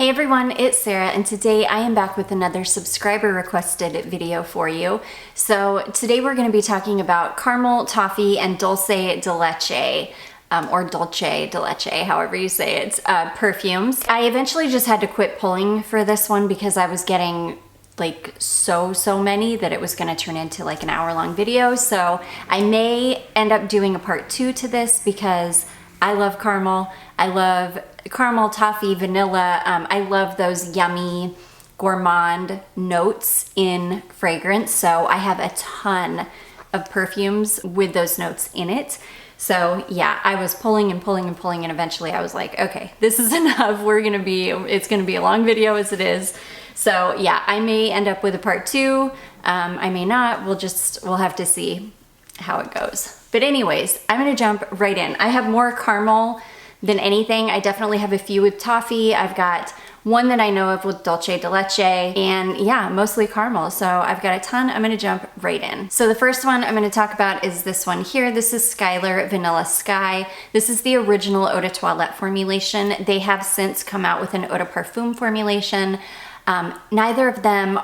Hey everyone, it's Sarah, and today I am back with another subscriber requested video for you. So today we're going to be talking about caramel, toffee, and dulce de leche, or dolce de leche, however you say it, perfumes. I eventually just had to quit pulling for this one because I was getting like so many that it was going to turn into like an hour-long video. So I may end up doing a part 2 to this because I love caramel. I love caramel, toffee, vanilla. I love those yummy gourmand notes in fragrance. So I have a ton of perfumes with those notes in it. So yeah, I was pulling and eventually I was like, okay, this is enough. It's gonna be a long video as it is. So yeah, I may end up with a part 2. I may not. We'll have to see how it goes. But anyways, I'm gonna jump right in. I have more caramel than anything. I definitely have a few with toffee. I've got one that I know of with dulce de leche, and yeah, mostly caramel. So I've got a ton. I'm gonna jump right in. So the first one I'm gonna talk about is this one here. This is Skyler Vanilla Sky. This is the original Eau de Toilette formulation. They have since come out with an Eau de Parfum formulation. Neither of them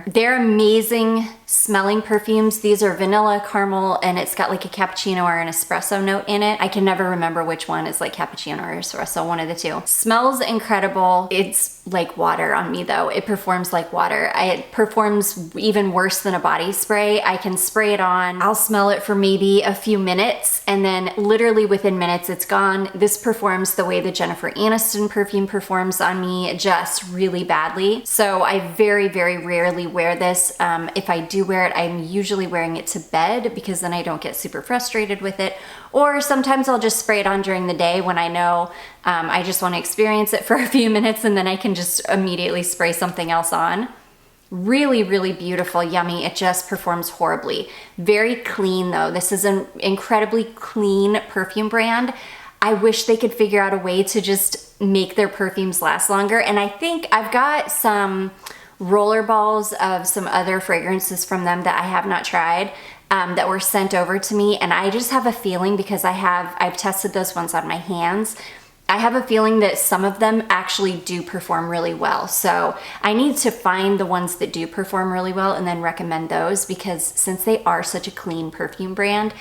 they're amazing smelling perfumes. These are vanilla, caramel, and it's got like a cappuccino or an espresso note in it. I can never remember which one is like cappuccino or espresso, one of the two. Smells incredible. It's like water on me though. It performs like water. It performs even worse than a body spray. I can spray it on, I'll smell it for maybe a few minutes, and then literally within minutes it's gone. This performs the way the Jennifer Aniston perfume performs on me, just really badly. So I very rarely wear this. If I do wear it, I'm usually wearing it to bed because then I don't get super frustrated with it. Or sometimes I'll just spray it on during the day when I know I just want to experience it for a few minutes, and then I can just immediately spray something else on. Really beautiful, yummy. It just performs horribly. Very clean though. This is an incredibly clean perfume brand. I wish they could figure out a way to just make their perfumes last longer. And I think I've got some roller balls of some other fragrances from them that I have not tried that were sent over to me. And I just have a feeling, because I've tested those ones on my hands, I have a feeling that some of them actually do perform really well. So I need to find the ones that do perform really well and then recommend those, because since they are such a clean perfume brand,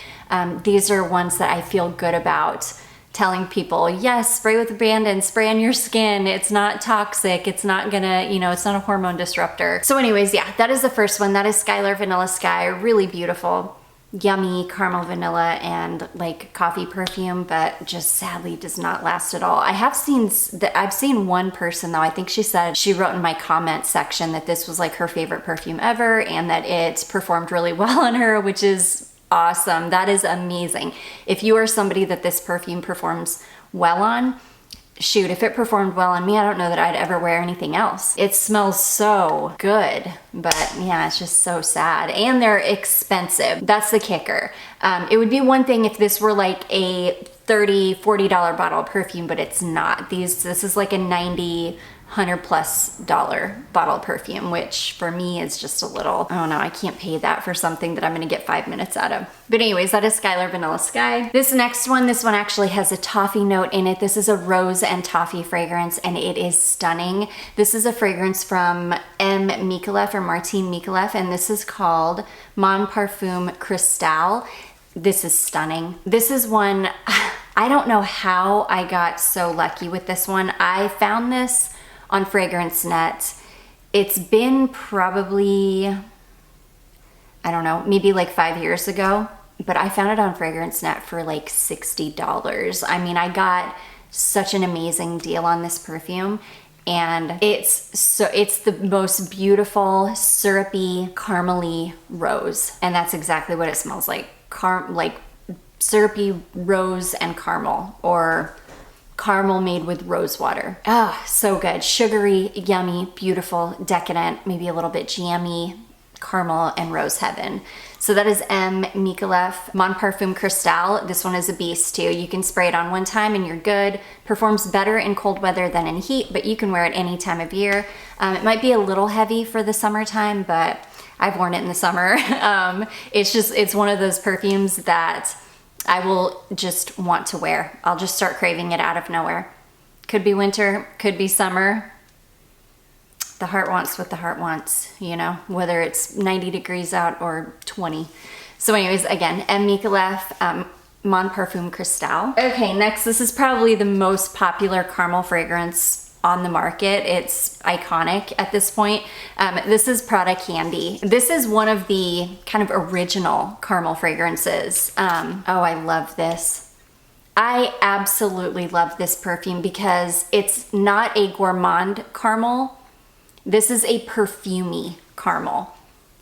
these are ones that I feel good about telling people, yes, spray with abandon, spray on your skin. It's not toxic. It's not gonna, it's not a hormone disruptor. So anyways, yeah, that is the first one. That is Skyler Vanilla Sky. Really beautiful, yummy caramel vanilla and like coffee perfume, but just sadly does not last at all. I've seen one person though, I think she said, she wrote in my comment section that this was like her favorite perfume ever and that it performed really well on her, which is awesome. That is amazing. If you are somebody that this perfume performs well on, shoot, if it performed well on me, I don't know that I'd ever wear anything else. It smells so good, but yeah, it's just so sad. And they're expensive. That's the kicker. It would be one thing if this were like a $30, $40 bottle of perfume, but it's not. This is like a $90, $100+ bottle of perfume, which for me is just a little, I don't know, I can't pay that for something that I'm gonna get 5 minutes out of. But anyways, that is Skyler Vanilla Sky. This next one, this one actually has a toffee note in it. This is a rose and toffee fragrance, and it is stunning. This is a fragrance from M. Micallef, or Martin Micallef, and this is called Mon Parfum Cristal. This is stunning. This is one, I don't know how I got so lucky with this one. I found this on FragranceNet. It's been probably, I don't know, maybe like 5 years ago, but I found it on FragranceNet for like $60. I mean, I got such an amazing deal on this perfume, and it's the most beautiful, syrupy, caramely rose, and that's exactly what it smells like. Like syrupy rose and caramel, or caramel made with rose water. Oh, so good. Sugary, yummy, beautiful, decadent, maybe a little bit jammy, caramel and rose heaven. So that is M. Micallef Mon Parfum Cristal. This one is a beast too. You can spray it on one time and you're good. Performs better in cold weather than in heat, but you can wear it any time of year. It might be a little heavy for the summertime, but I've worn it in the summer. It's one of those perfumes that I will just want to wear. I'll just start craving it out of nowhere. Could be winter, could be summer. the heart wants what the heart wants, you know, whether it's 90 degrees out or 20. So anyways, again, M. Micallef, Mon Parfum Cristal. Okay, next, this is probably the most popular caramel fragrance on the market. It's iconic at this point. This is Prada Candy. This is one of the kind of original caramel fragrances. Oh, I love this. I absolutely love this perfume because it's not a gourmand caramel. This is a perfumey caramel,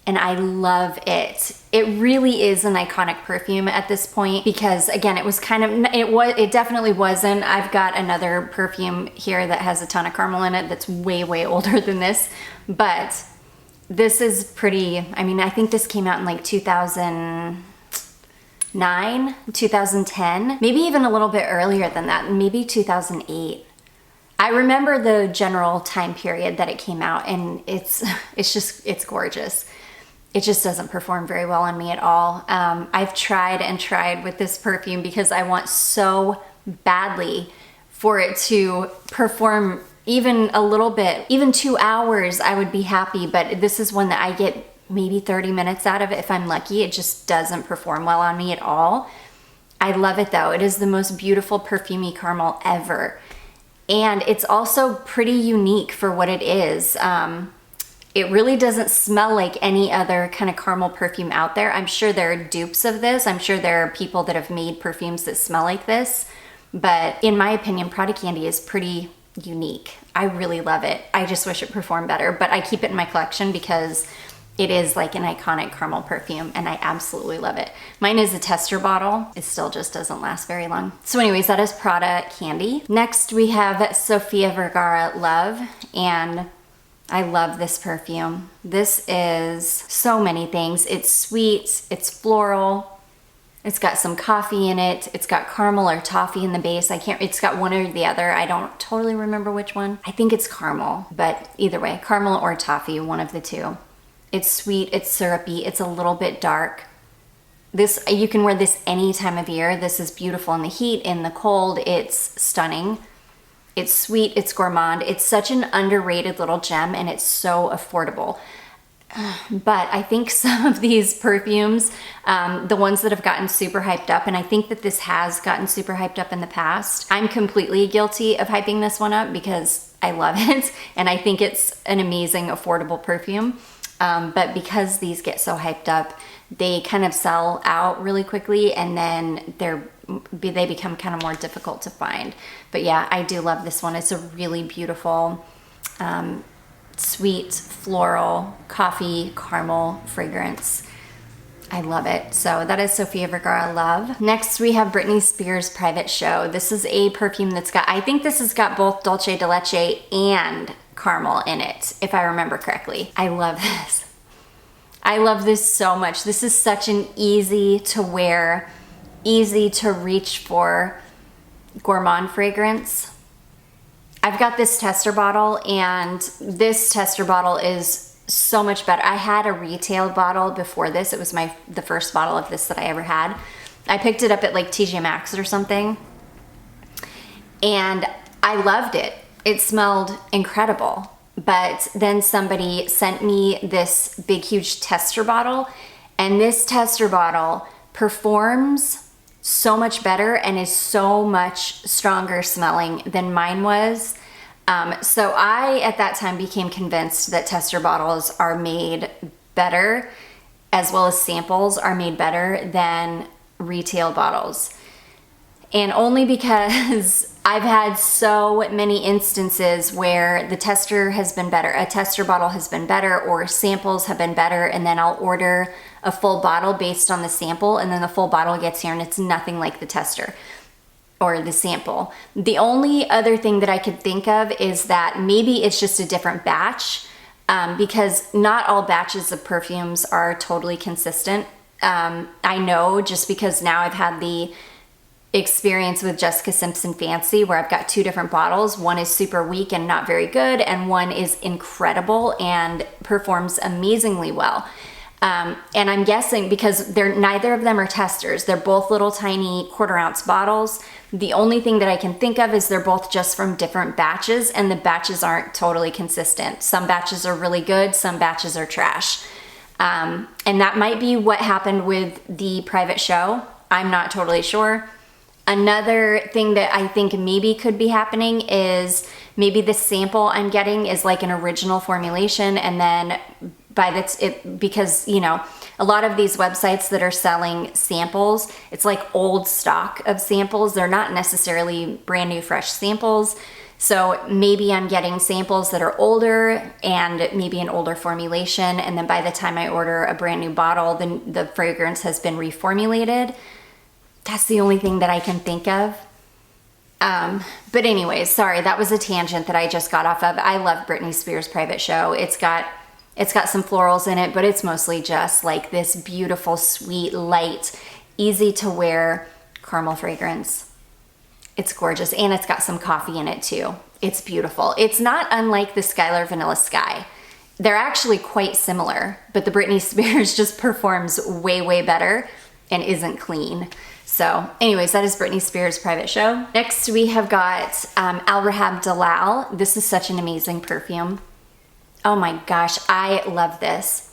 and I love it. It really is an iconic perfume at this point because, again, it was kind of, it definitely wasn't. I've got another perfume here that has a ton of caramel in it that's way, way older than this, but this is pretty, I mean, I think this came out in like 2009, 2010, maybe even a little bit earlier than that, maybe 2008. I remember the general time period that it came out, and it's gorgeous. It just doesn't perform very well on me at all. I've tried and tried with this perfume because I want so badly for it to perform even a little bit. Even 2 hours, I would be happy, but this is one that I get maybe 30 minutes out of it if I'm lucky. It just doesn't perform well on me at all. I love it though. It is the most beautiful perfumey caramel ever. And it's also pretty unique for what it is. It really doesn't smell like any other kind of caramel perfume out there. I'm sure there are dupes of this. I'm sure there are people that have made perfumes that smell like this. But in my opinion, Prada Candy is pretty unique. I really love it. I just wish it performed better, but I keep it in my collection because it is like an iconic caramel perfume and I absolutely love it. Mine is a tester bottle. It still just doesn't last very long. So anyways, that is Prada Candy. Next we have Sofia Vergara Love, and I love this perfume. This is so many things. It's sweet, it's floral, it's got some coffee in it, it's got caramel or toffee in the base. It's got one or the other. I don't totally remember which one. I think it's caramel, but either way, caramel or toffee, one of the two. It's sweet, it's syrupy, it's a little bit dark. You can wear this any time of year. This is beautiful in the heat, in the cold, it's stunning. It's sweet, it's gourmand. It's such an underrated little gem and it's so affordable. But I think some of these perfumes, the ones that have gotten super hyped up, and I think that this has gotten super hyped up in the past, I'm completely guilty of hyping this one up because I love it and I think it's an amazing affordable perfume. But because these get so hyped up, they kind of sell out really quickly and then they become kind of more difficult to find. But yeah, I do love this one. It's a really beautiful, sweet, floral, coffee, caramel fragrance. I love it. So that is Sofia Vergara Love. Next we have Britney Spears Private Show. This is a perfume that's got, I think this has got both dulce de leche and caramel in it, if I remember correctly. I love this. I love this so much. This is such an easy to wear, easy to reach for gourmand fragrance. I've got this tester bottle, and this tester bottle is so much better. I had a retail bottle before this. It was the first bottle of this that I ever had. I picked it up at like TJ Maxx or something, and I loved it. It smelled incredible. But then somebody sent me this big, huge tester bottle, and this tester bottle performs so much better and is so much stronger smelling than mine was. So I, at that time, became convinced that tester bottles are made better, as well as samples are made better than retail bottles. And only because I've had so many instances where the tester has been better, a tester bottle has been better, or samples have been better, and then I'll order a full bottle based on the sample, and then the full bottle gets here and it's nothing like the tester or the sample. The only other thing that I could think of is that maybe it's just a different batch, because not all batches of perfumes are totally consistent. I know just because now I've had the experience with Jessica Simpson Fancy where I've got two different bottles. One is super weak and not very good, and one is incredible and performs amazingly well. And I'm guessing because neither of them are testers. They're both little tiny 1/4 ounce bottles. The only thing that I can think of is they're both just from different batches, and the batches aren't totally consistent. Some batches are really good, some batches are trash. And that might be what happened with the private show. I'm not totally sure. Another thing that I think maybe could be happening is maybe the sample I'm getting is like an original formulation, and then because, you know, a lot of these websites that are selling samples, it's like old stock of samples. They're not necessarily brand new fresh samples. So maybe I'm getting samples that are older and maybe an older formulation, and then by the time I order a brand new bottle, then the fragrance has been reformulated. That's the only thing that I can think of. But anyways, sorry, that was a tangent that I just got off of. I love Britney Spears' private show. It's got some florals in it, but it's mostly just like this beautiful, sweet, light, easy to wear caramel fragrance. It's gorgeous, and it's got some coffee in it too. It's beautiful. It's not unlike the Skyler Vanilla Sky. They're actually quite similar, but the Britney Spears just performs way, way better and isn't clean. So anyways, that is Britney Spears' private show. Next, we have got Al Rahab Dalal. This is such an amazing perfume. Oh my gosh, I love this.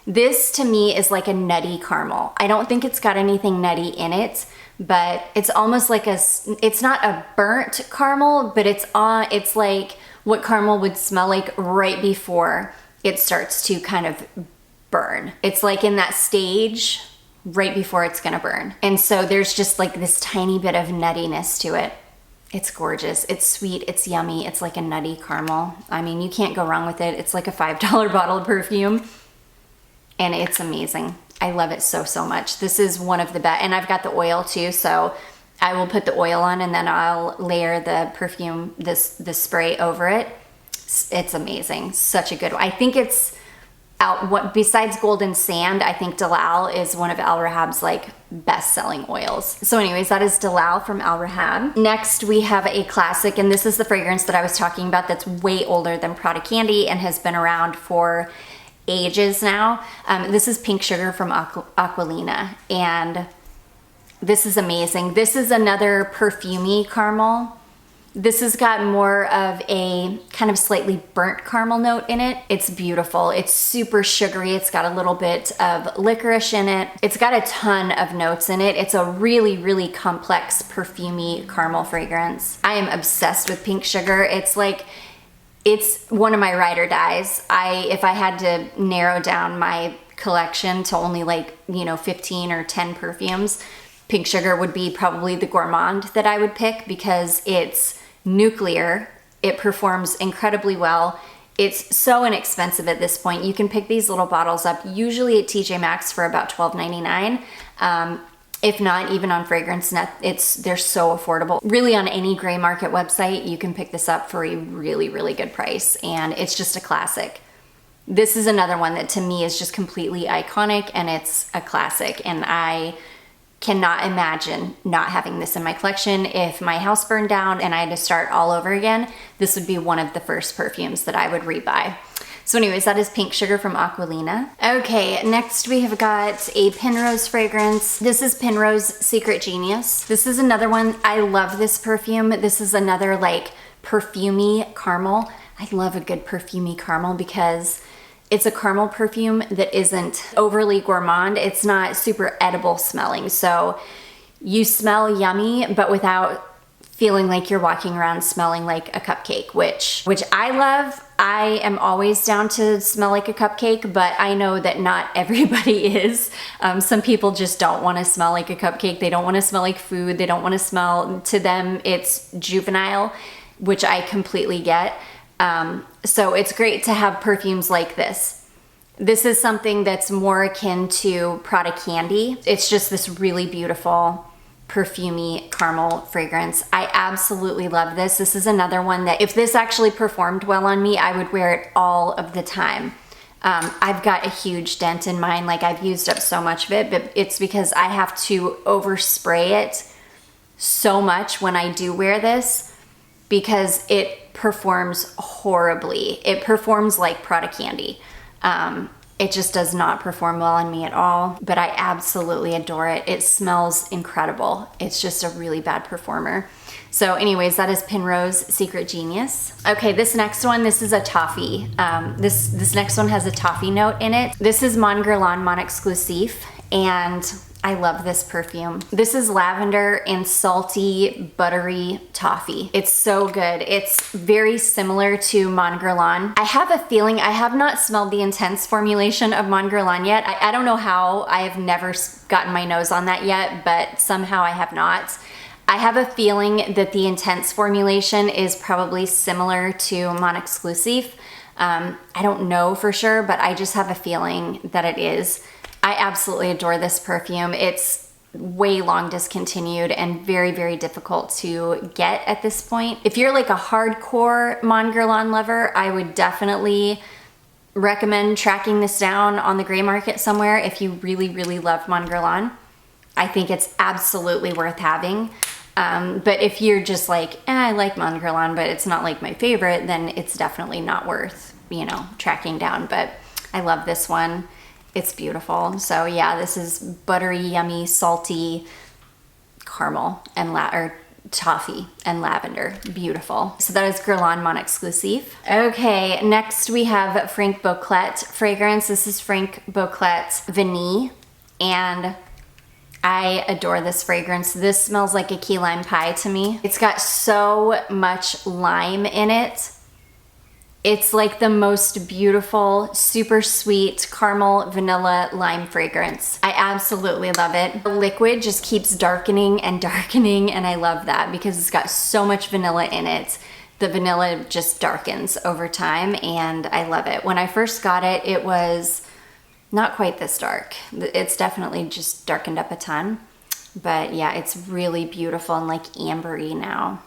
This to me is like a nutty caramel. I don't think it's got anything nutty in it, but it's almost like it's not a burnt caramel, but it's like what caramel would smell like right before it starts to kind of burn. It's like in that stage right before it's gonna burn. And so there's just like this tiny bit of nuttiness to it. It's gorgeous. It's sweet. It's yummy. It's like a nutty caramel. I mean, you can't go wrong with it. It's like a $5 bottle of perfume, and it's amazing. I love it so, so much. This is one of the best, and I've got the oil too, so I will put the oil on and then I'll layer the perfume, the spray over it. It's amazing. Such a good one. I think it's besides Golden Sand, I think Dalal is one of Al Rahab's like best-selling oils. So anyways, that is Dalal from Al Rahab. Next, we have a classic, and this is the fragrance that I was talking about that's way older than Prada Candy and has been around for ages now. This is Pink Sugar from Aquilina, and this is amazing. This is another perfumey caramel. This has got more of a kind of slightly burnt caramel note in it. It's beautiful. It's super sugary. It's got a little bit of licorice in it. It's got a ton of notes in it. It's a really, really complex perfumey caramel fragrance. I am obsessed with Pink Sugar. It's one of my ride or dies. If I had to narrow down my collection to only 15 or 10 perfumes, Pink Sugar would be probably the gourmand that I would pick because it's nuclear. It performs incredibly well. It's so inexpensive at this point. You can pick these little bottles up usually at TJ Maxx for about $12.99. If not, even on Fragrance Net, they're so affordable. Really, on any gray market website, you can pick this up for a really, really good price, and it's just a classic. This is another one that to me is just completely iconic, and it's a classic, and I cannot imagine not having this in my collection. If my house burned down and I had to start all over again, this would be one of the first perfumes that I would rebuy. So anyways, that is Pink Sugar from Aquilina. Okay, next we have got a Penrose fragrance. This is Penrose Secret Genius. This is another one. I love this perfume. This is another like perfumey caramel. I love a good perfumey caramel because it's a caramel perfume that isn't overly gourmand. It's not super edible smelling. So you smell yummy, but without feeling like you're walking around smelling like a cupcake, which I love. I am always down to smell like a cupcake, but I know that not everybody is. Some people just don't want to smell like a cupcake. They don't want to smell like food. They don't want to smell, to them, it's juvenile, which I completely get. So it's great to have perfumes like this. This is something that's more akin to Prada Candy. It's just this really beautiful perfumey caramel fragrance. I absolutely love this. This is another one that if this actually performed well on me, I would wear it all of the time. I've got a huge dent in mine. Like I've used up so much of it, but it's because I have to overspray it so much when I do wear this because it performs horribly. It performs like Prada Candy. It just does not perform well on me at all, but I absolutely adore it. It smells incredible. It's just a really bad performer. So anyways, that is Penrose Secret Genius. Okay, this next one, this is a toffee. This next one has a toffee note in it. This is Guerlain Mon Exlusif, and I love this perfume. This is lavender and salty, buttery toffee. It's so good. It's very similar to Guerlain. I have a feeling, I have not smelled the intense formulation of Guerlain yet. I don't know how, I have never gotten my nose on that yet, but somehow I have not. I have a feeling that the intense formulation is probably similar to Mon Exlusif. I don't know for sure, but I just have a feeling that it is. I absolutely adore this perfume. It's way long discontinued and very, very difficult to get at this point. If you're like a hardcore Guerlain lover, I would definitely recommend tracking this down on the gray market somewhere if you really, really love Guerlain. I think it's absolutely worth having. But if you're just like, I like Guerlain, but it's not like my favorite, then it's definitely not worth, you know, tracking down. But I love this one. It's beautiful. So yeah, this is buttery, yummy, salty caramel and or toffee and lavender. Beautiful. So that is Guerlain Mon Exlusif. Okay, next we have Franck Boclet fragrance. This is Franck Boclet Vanille, and I adore this fragrance. This smells like a key lime pie to me. It's got so much lime in it. It's like the most beautiful, super sweet caramel vanilla lime fragrance. I absolutely love it. The liquid just keeps darkening and darkening, and I love that because it's got so much vanilla in it. The vanilla just darkens over time, and I love it. When I first got it, it was not quite this dark. It's definitely just darkened up a ton. But yeah, it's really beautiful and like ambery now.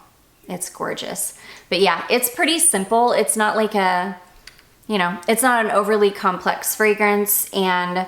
It's gorgeous. But yeah, it's pretty simple. It's not like a, you know, it's not an overly complex fragrance, and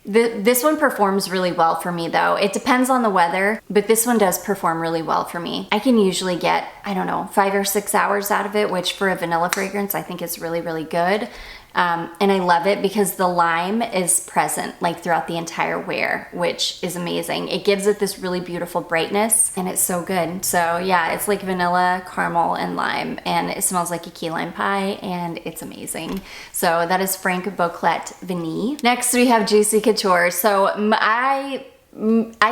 this one performs really well for me though. It depends on the weather, but this one does perform really well for me. I can usually get, I don't know, 5 or 6 hours out of it, which for a vanilla fragrance, I think is really, really good. And I love it because the lime is present like throughout the entire wear, which is amazing. It gives it this really beautiful brightness, and it's so good. So yeah, it's like vanilla, caramel, and lime, and it smells like a key lime pie, and it's amazing. So that is Franck Boclet Vanille. Next we have Juicy Couture. So I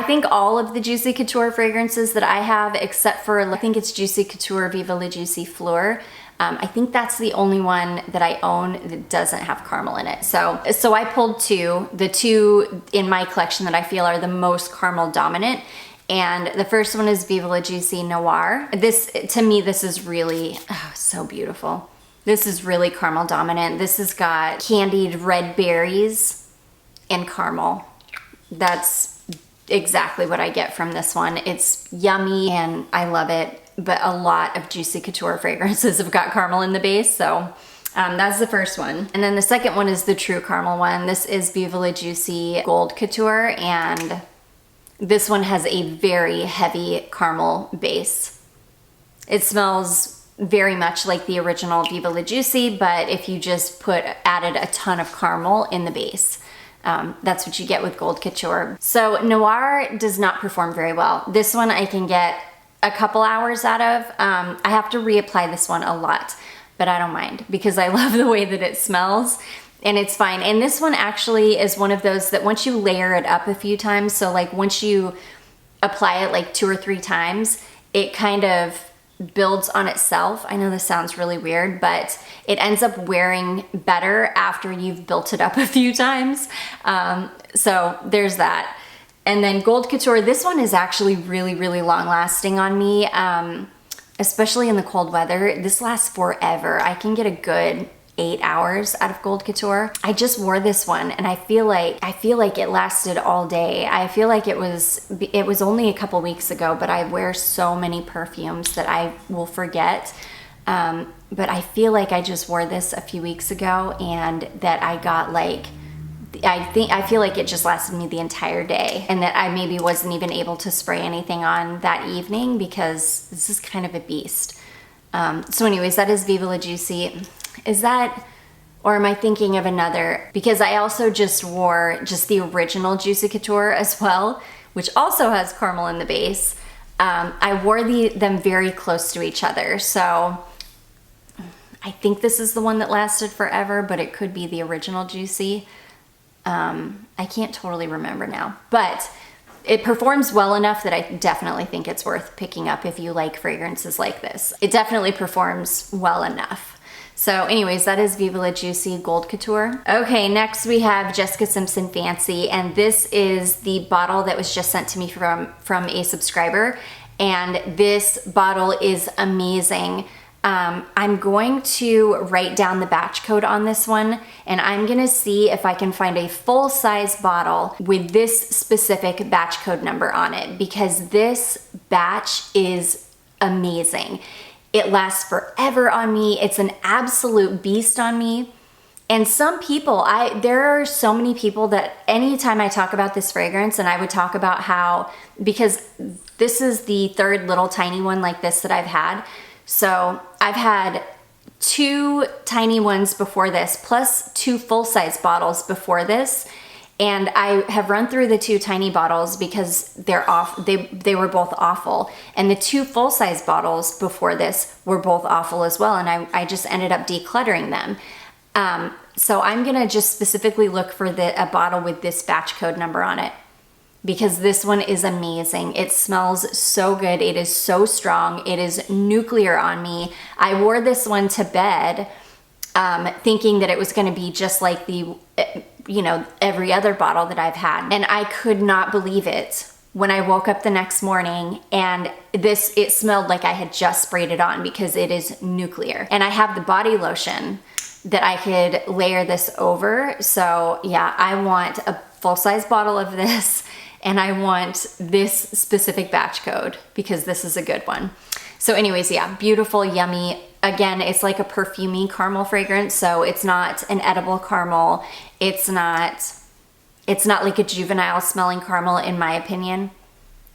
think all of the Juicy Couture fragrances that I have, except for, I think it's Juicy Couture Viva La Juicy Fleur, I think that's the only one that I own that doesn't have caramel in it. So I pulled two, the two in my collection that I feel are the most caramel dominant. And the first one is Viva La Juicy Noir. This, to me, this is really, so beautiful. This is really caramel dominant. This has got candied red berries and caramel. That's exactly what I get from this one. It's yummy and I love it. But a lot of Juicy Couture fragrances have got caramel in the base, so that's the first one. And then the second one is the true caramel one. This is Viva La Juicy Gold Couture, and this one has a very heavy caramel base. It smells very much like the original Viva La Juicy, but if you just added a ton of caramel in the base. That's what you get with Gold Couture. So Noir does not perform very well. This one I can get a couple hours out of. I have to reapply this one a lot, but I don't mind because I love the way that it smells, and it's fine. And this one actually is one of those that once you layer it up a few times, so like once you apply it like 2 or 3 times, it kind of builds on itself. I know this sounds really weird, but it ends up wearing better after you've built it up a few times. So there's that. And then Gold Couture, this one is actually really, really long lasting on me, especially in the cold weather. This lasts forever. I can get a good 8 hours out of Gold Couture. I just wore this one and I feel like it lasted all day. I feel like it was only a couple weeks ago, but I wear so many perfumes that I will forget. But I feel like I just wore this a few weeks ago and that I got like, I feel like it just lasted me the entire day, and that I maybe wasn't even able to spray anything on that evening because this is kind of a beast. So anyways, that is Viva La Juicy. Is that Or am I thinking of another? Because I also just wore just the original Juicy Couture as well, which also has caramel in the base. I wore them very close to each other. So I think this is the one that lasted forever, but it could be the original Juicy. I can't totally remember now, but it performs well enough that I definitely think it's worth picking up if you like fragrances like this. It definitely performs well enough. So anyways, that is Viva La Juicy Gold Couture. Okay, next we have Jessica Simpson Fancy, and this is the bottle that was just sent to me from a subscriber, and this bottle is amazing. I'm going to write down the batch code on this one, and I'm gonna see if I can find a full-size bottle with this specific batch code number on it, because this batch is amazing. It lasts forever on me. It's an absolute beast on me. And some people, there are so many people that anytime I talk about this fragrance, and I would talk about how, because this is the third little tiny one like this that I've had. So I've had 2 tiny ones before this, plus 2 full-size bottles before this. And I have run through the 2 tiny bottles because they were both awful. And the 2 full-size bottles before this were both awful as well. And I just ended up decluttering them. So I'm gonna just specifically look for a bottle with this batch code number on it, because this one is amazing. It smells so good. It is so strong. It is nuclear on me. I wore this one to bed thinking that it was gonna be just like every other bottle that I've had. And I could not believe it when I woke up the next morning and it smelled like I had just sprayed it on, because it is nuclear. And I have the body lotion that I could layer this over. So yeah, I want a full-size bottle of this, and I want this specific batch code because this is a good one. So anyways, yeah, beautiful, yummy. Again, it's like a perfumey caramel fragrance, so it's not an edible caramel. It's not like a juvenile smelling caramel, in my opinion.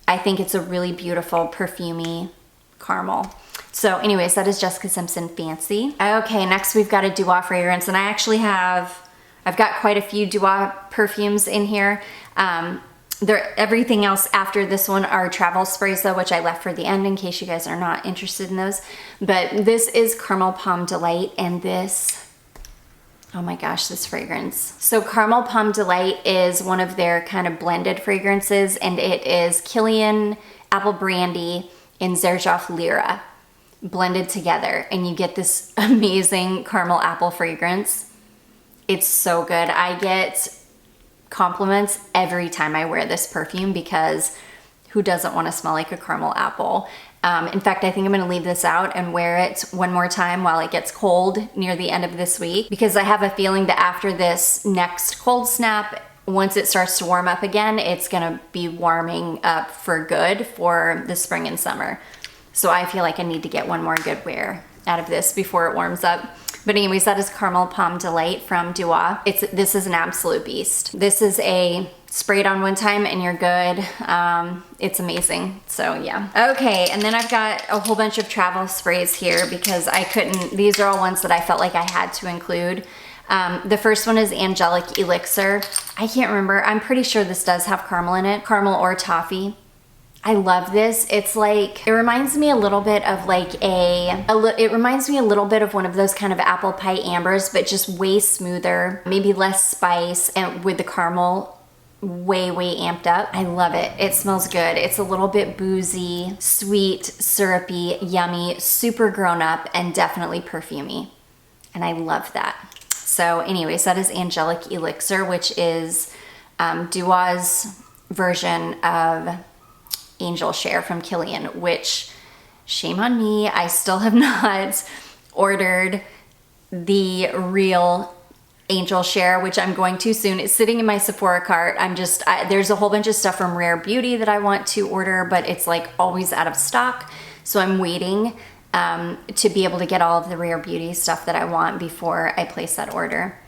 I think it's a really beautiful perfumey caramel. So anyways, that is Jessica Simpson Fancy. Okay, next we've got a Duo fragrance, and I've got quite a few Duo perfumes in here. Everything else after this one are travel sprays though, which I left for the end in case you guys are not interested in those. But this is Caramel Pomme Delight, and this, oh my gosh, this fragrance. So Caramel Pomme Delight is one of their kind of blended fragrances, and it is Kilian Apple Brandy and Xerjoff Lyra blended together, and you get this amazing caramel apple fragrance. It's so good. I get compliments every time I wear this perfume, because who doesn't want to smell like a caramel apple? In fact, I think I'm going to leave this out and wear it one more time while it gets cold near the end of this week, because I have a feeling that after this next cold snap, once it starts to warm up again, it's going to be warming up for good for the spring and summer. So I feel like I need to get one more good wear out of this before it warms up. But anyways, that is Caramel Pomme Delight from Duo. This is an absolute beast. This is a spray it on one time and you're good. It's amazing. So yeah. Okay, and then I've got a whole bunch of travel sprays here because these are all ones that I felt like I had to include. The first one is Angelic Elixir. I can't remember. I'm pretty sure this does have caramel in it. Caramel or toffee. I love this. It's like, it reminds me a little bit of like it reminds me a little bit of one of those kind of apple pie ambers, but just way smoother, maybe less spice, and with the caramel way amped up. I love it. It smells good. It's a little bit boozy, sweet, syrupy, yummy, super grown up, and definitely perfumey. And I love that. So anyways, that is Angelic Elixir, which is Duo's version of Angel Share from Kilian, which, shame on me, I still have not ordered the real Angel Share, which I'm going to soon. It's sitting in my Sephora cart. There's a whole bunch of stuff from Rare Beauty that I want to order, but it's like always out of stock. So I'm waiting to be able to get all of the Rare Beauty stuff that I want before I place that order.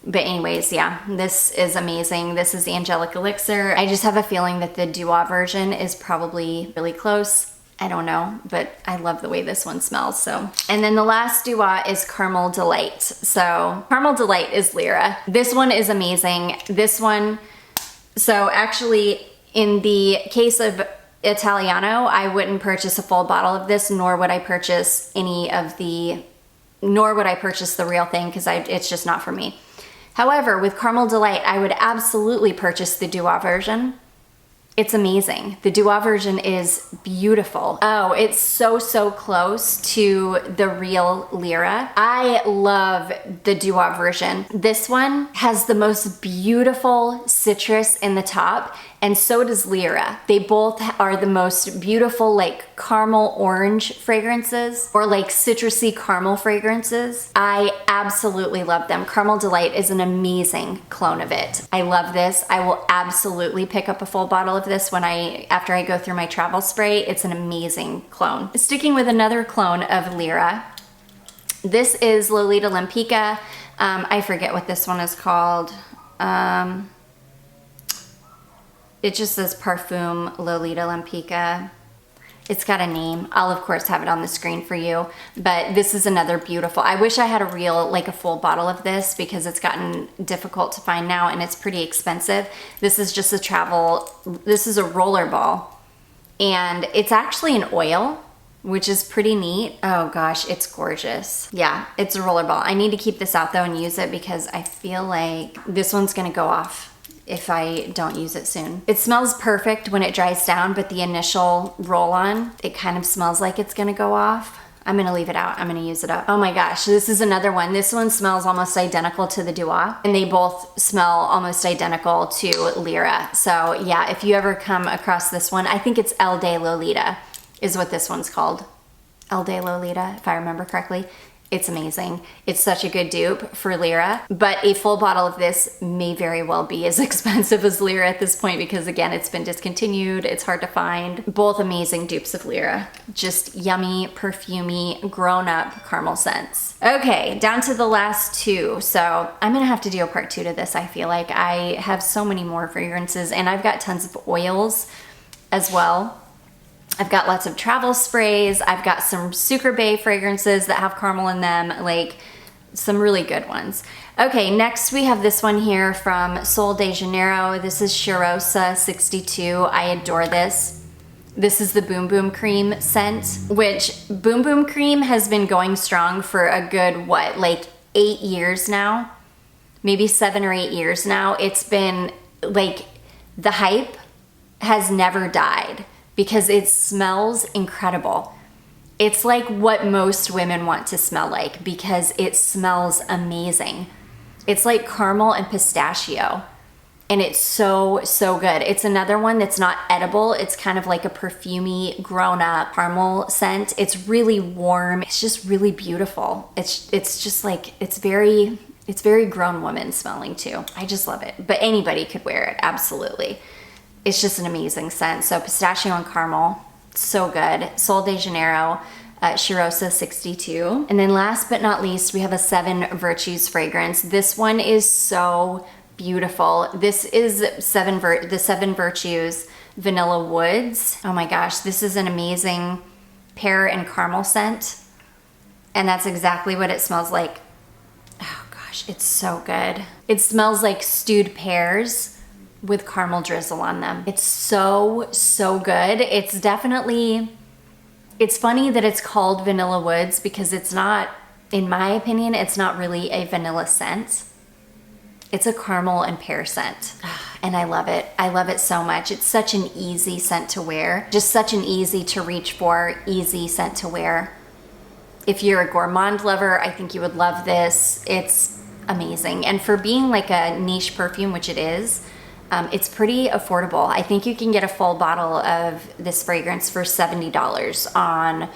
But anyways, yeah, this is amazing. This is Angelic Elixir. I just have a feeling that the Duo version is probably really close. I don't know, but I love the way this one smells, so. And then the last Dua is Caramel Delight. So Caramel Delight is Lyra. This one is amazing. This one, so actually in the case of Italiano, I wouldn't purchase a full bottle of this, nor would I purchase the real thing, because it's just not for me. However, with Caramel Delight, I would absolutely purchase the Dua version. It's amazing. The Dua version is beautiful. Oh, it's so, so close to the real Lyra. I love the Dua version. This one has the most beautiful citrus in the top, and so does Lyra. They both are the most beautiful like caramel orange fragrances, or like citrusy caramel fragrances. I absolutely love them. Caramel Delight is an amazing clone of it. I love this. I will absolutely pick up a full bottle of this after I go through my travel spray. It's an amazing clone. Sticking with another clone of Lyra, this is Lolita Lampica. I forget what this one is called. It just says Parfum Lolita Lampica. It's got a name. I'll of course have it on the screen for you, but this is another beautiful. I wish I had a full bottle of this, because it's gotten difficult to find now and it's pretty expensive. This is just this is a roller ball, and it's actually an oil, which is pretty neat. Oh gosh, it's gorgeous. Yeah, it's a roller ball. I need to keep this out though and use it, because I feel like this one's gonna go off if I don't use it soon. It smells perfect when it dries down, but the initial roll-on, it kind of smells like it's gonna go off. I'm gonna leave it out. I'm gonna use it up. Oh my gosh, this is another one. This one smells almost identical to the Dua, and they both smell almost identical to Lyra. So yeah, if you ever come across this one, I think it's El de Lolita is what this one's called. El de Lolita, if I remember correctly. It's amazing. It's such a good dupe for Lyra, but a full bottle of this may very well be as expensive as Lyra at this point, because again, it's been discontinued. It's hard to find. Both amazing dupes of Lyra. Just yummy, perfumey, grown-up caramel scents. Okay, down to the last two. So I'm gonna have to do a part 2 to this. I feel like I have so many more fragrances, and I've got tons of oils as well. I've got lots of travel sprays. I've got some Sucre Bay fragrances that have caramel in them, like some really good ones. Okay, next we have this one here from Sol de Janeiro. This is Cheirosa 62. I adore this. This is the Boom Boom Cream scent, which Boom Boom Cream has been going strong for a good, what, like 8 years now? Maybe 7 or 8 years now. It's been like, the hype has never died, because it smells incredible. It's like what most women want to smell like, because it smells amazing. It's like caramel and pistachio, and it's so, so good. It's another one that's not edible. It's kind of like a perfumey, grown-up caramel scent. It's really warm. It's just really beautiful. It's just like, it's very grown woman smelling too. I just love it, but anybody could wear it, absolutely. It's just an amazing scent. So pistachio and caramel, so good. Sol de Janeiro, Cheirosa 62. And then last but not least, we have a 7 Virtues fragrance. This one is so beautiful. This is the 7 Virtues Vanilla Woods. Oh my gosh, this is an amazing pear and caramel scent. And that's exactly what it smells like. Oh gosh, it's so good. It smells like stewed pears with caramel drizzle on them. It's so, so good. It's funny that it's called Vanilla Woods, because it's not, in my opinion, it's not really a vanilla scent. It's a caramel and pear scent, and I love it. I love it so much. It's such an easy scent to wear, just such an easy to reach for, easy scent to wear. If you're a gourmand lover, I think you would love this. It's amazing, and for being like a niche perfume, which it is, it's pretty affordable. I think you can get a full bottle of this fragrance for $70 on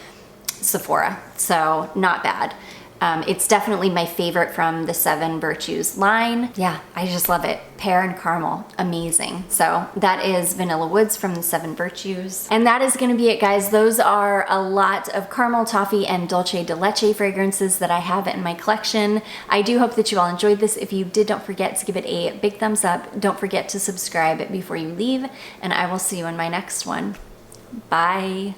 Sephora, so not bad. It's definitely my favorite from the 7 Virtues line. Yeah, I just love it. Pear and caramel, amazing. So that is Vanilla Woods from the 7 Virtues. And that is gonna be it, guys. Those are a lot of caramel, toffee, and dulce de leche fragrances that I have in my collection. I do hope that you all enjoyed this. If you did, don't forget to give it a big thumbs up. Don't forget to subscribe before you leave, and I will see you in my next one. Bye.